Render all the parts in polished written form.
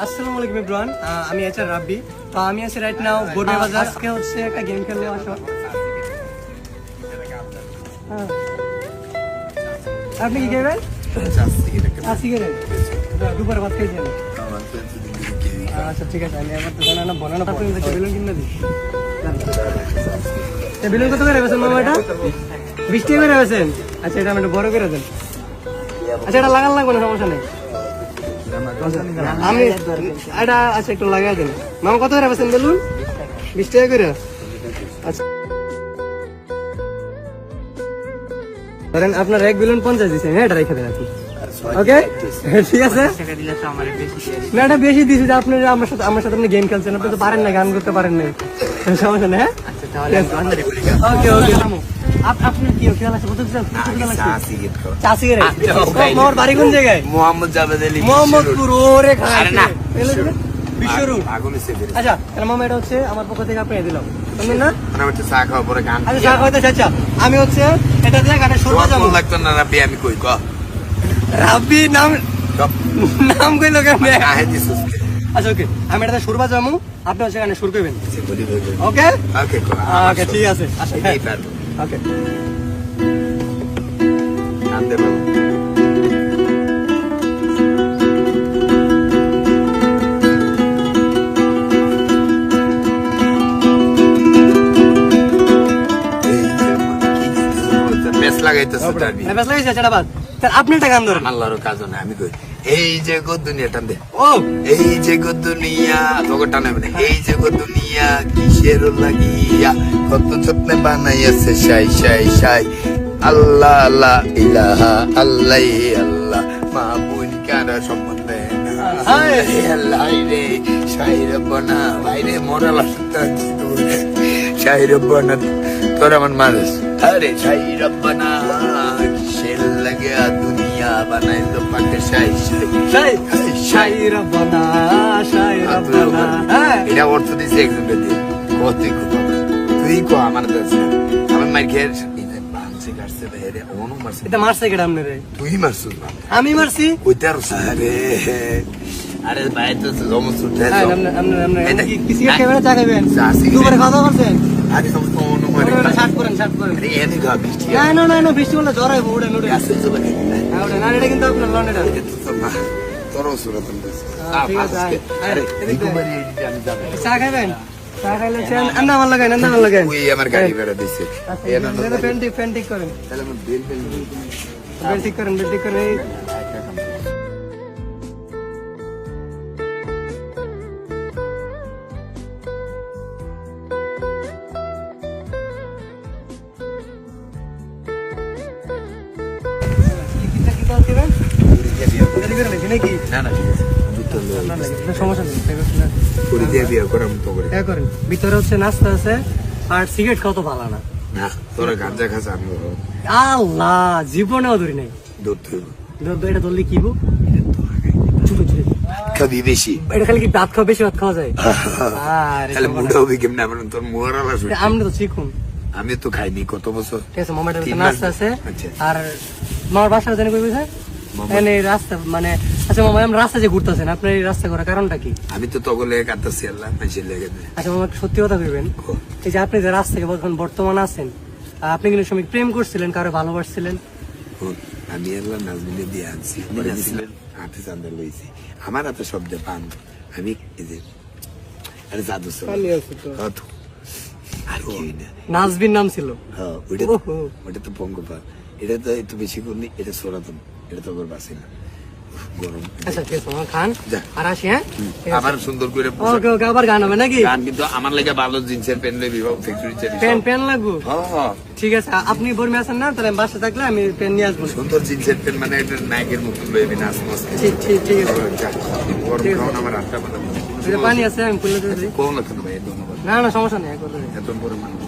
আসসালামু আলাইকুম এভরিওয়ান, আমি আছি রাব্বি। তো আমি আছি রাইট নাও বোর্ডে বাজার। আজকে হচ্ছে একটা গেম খেলবো। আসো, আপনি কি খেলবেন? সিগারেট দুপুরে ভাত খেয়েছেন? আচ্ছা ঠিক আছে, আমি এবার তো জানা না বানানো বেলুন কিনে দিই। বেলুন কত করে বেছেন মামা? এটা 20 টাকা করে বেছেন? আচ্ছা, এটা আমি একটু বড় করে দেন। আচ্ছা, এটা লাগান লাগবে না, সমস্যা নেই। আমি এটা আচ্ছা একটু লাগাই দেন। মামা কত করে বেছেন বেলুন? 20 টাকা করে। আচ্ছা ধরেন আপনার এক বেলুন 50 দিচ্ছেন। হ্যাঁ, এটা রেখে দেন আপনি। ওকে ঠিক আছে। না, এটা বেশি দিয়েছি যে আপনি আমার সাথে আপনি গেম খেলছেন, আপনি তো পারেন না, গান করতে পারেন না, সমস্যা নেই। হ্যাঁ ওকে ওকে। আপনার কি খেয়াল আছে? চা সিগারেট। আমার বাড়ি কোন জায়গায়? মোহাম্মদ জাভেদ আলী, মোহাম্মদপুর। ওরে বিশ্ব রোড। আচ্ছা মামা, এটা হচ্ছে আমার পক্ষ থেকে আপনি দিলাম, শুনুন না? চা খাওয়া পরে গান। আচ্ছা চা খাওয়াতে চাচ্ছা, আমি হচ্ছে এটা দিয়ে গানে শুরু করবো। লাগতো না রাব্বি, আমি কই ক রাব্বি নাম কইলো কেন? আচ্ছা ওকে, আমি এটা সুর বাজামু, আপনি হচ্ছে গানে সুর করবেন। ওকে ওকে ওকে ঠিক আছে। আচ্ছা ওকে গান দেবো। আপনি একটা গান ধরেন। আল্লাহর কাজ না, আমি কই এই যে গো দুনিয়া টান দে। ও এই যে গো দুনিয়া তোকে টানে মানে এই যে গো দুনিয়া কিসের লাগিয়া কত যত্নে বানাইয়াছে সাই সাই সাই আল্লাহ আল্লাহ ইলাহা আল্লাহ আল্লাহ মাহবুব কারা সম্বন্ধে আল্লাহ রে শাইর বনা বাইরে মরাল শাইর বনা তোর আমার মানুষ আরে শাইর বনা কিসের লাগিয়া দুনিয়া বানাইলো পাকে সাই সাই শাইর বানা শাইর বানা। এটা অর্থ দিছে একজন দিয়ে কতই খুব তুই কো আমার কাছে আমার মার খেয়ে বানছে কাটছে বাইরে অনু মারছে। এটা মারছে কেডা আমনে রে? তুই মারছিস না, আমি মারছি। ওইটার আরে আরে ভাই তো জমা ছুটে হ্যাঁ আমনে এটা কি সিগারেট খাবেন? চা খাবেন? দুপুরে খাওয়া করছেন? আরে তুমি তো অনু মারে শার্ট করেন আরে এনে গা বৃষ্টি না বৃষ্টি বলে জ্বর হয় উড়ে উড়ে আসছে তো মানে হ্যাঁ ওটা না, এটা কিন্তু আপনার লন এটা। তোরও সুরত দিছে ঠিক আছে। আরে দেখো মানে আমি যাব চা খাবেন? চা খাইলে আন্না আমার লাগান ওই আমার গাড়ি ভাড়া দিছে এনা না পেন ঠিক করেন, তাহলে আমি বিল বেল ঠিক করেন। নাকি না না ঠিক আছে সমস্যা নেই, করে দিয়ে বিয়ে করাম তো করে করেন। ভিতরে হচ্ছে নাস্তা আছে, আর সিগারেট খাওয়া তো ভালো না। না তোরা গাঁজা খাস আমি আল্লাহ জীবনেও ধরি নাই। দুধ ধরব এটা ধরলে কি কবি বেশি এটা খালি কি ভাত খাওয়া, বেশি ভাত খাওয়া যায়? তাহলে মুড়া হবে কেমন? আমার তোর মুড়া আসবে আমরা তো শিখুন। আমি তো খাইনি কত বছর। ঠিক আছে মামাটার নাস্তা আছে। আচ্ছা। আর মামার বাসা জানি কই বুঝে এই রাস্তা মানে। আচ্ছা মামা, আমরা রাস্তা যে ঘুরতেছেন, আপনার এই রাস্তা করার কারণটা কি? আমি তো তগলে কাটতেছি আল্লাহ মানুষের লেগে। আচ্ছা মামা, সত্যি কথা কইবেন, এই যে আপনি যে রাস্তায় বর্তমানে আছেন, আপনি কিন্তু সময় প্রেম করছিলেন, কারো ভালোবাসছিলেন? আমি আল্লাহ নাজমিনে দিয়ে আনছি, হাতে চান্দা লইছি, আমার হাতে শব্দে পান। আমি এই যে আরে জাদু আর কি না, নাজবিন নাম ছিল। হ্যাঁ ওটা তো পঙ্গপাল। এটা তো একটু বেশি করনি, এটা সরাতন, এটা তো বাসি না গরম। আচ্ছা ঠিক আছে মামা, খান আর আসি। হ্যাঁ আবার সুন্দর করে ওকে ওকে, আবার গান হবে নাকি? গান কিন্তু আমার লাগে ভালো জিন্সের প্যান্ট লই বিবাহ ফ্যাক্টরি প্যান্ট লাগবো? হ্যাঁ ঠিক আছে, আপনি বর্মে আছেন না, তাহলে আমি বাসা থাকলে আমি প্যান্ট নিয়ে আসবো। সুন্দর জিন্সের প্যান্ট মানে একটা নায়কের মতন লইবি না আসমস। ঠিক আছে। গরম আমার আটটা বাজে পানি আছে, আমি খুলে দিতে দিই। কোন লক্ষণ ভাই ধন্যবাদ। না সমস্যা নেই, এত বড় মানুষ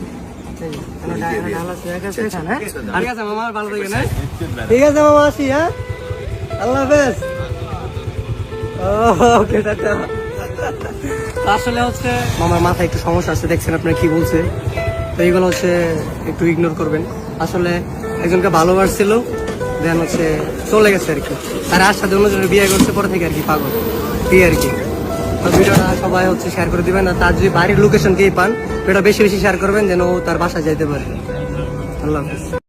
ঠিক আছে মামা, ভালো থাকেন। ঠিক আছে মামা, আসি। হ্যাঁ আল্লাহ হাফেজ। ওকে টাটা। আসলে হচ্ছে মামার মাথায় একটু সমস্যা আছে, দেখছেন আপনারা কি বলছে, তো এইগুলো হচ্ছে একটু ইগনোর করবেন। আসলে একজনকে ভালোবাসছিল, দেন হচ্ছে চলে গেছে আর কি, আর সাথে অন্যজনের বিয়ে করছে, পরে থেকে আর কি পাগল, এই আর কি। তো ভিডিওটা সবাই হচ্ছে শেয়ার করে দিবেন, আর তার যদি বাড়ির লোকেশন কেই পান ভিডিওটা বেশি বেশি শেয়ার করবেন যেন ও তার বাসায় যাইতে পারে। আল্লাহ হাফেজ।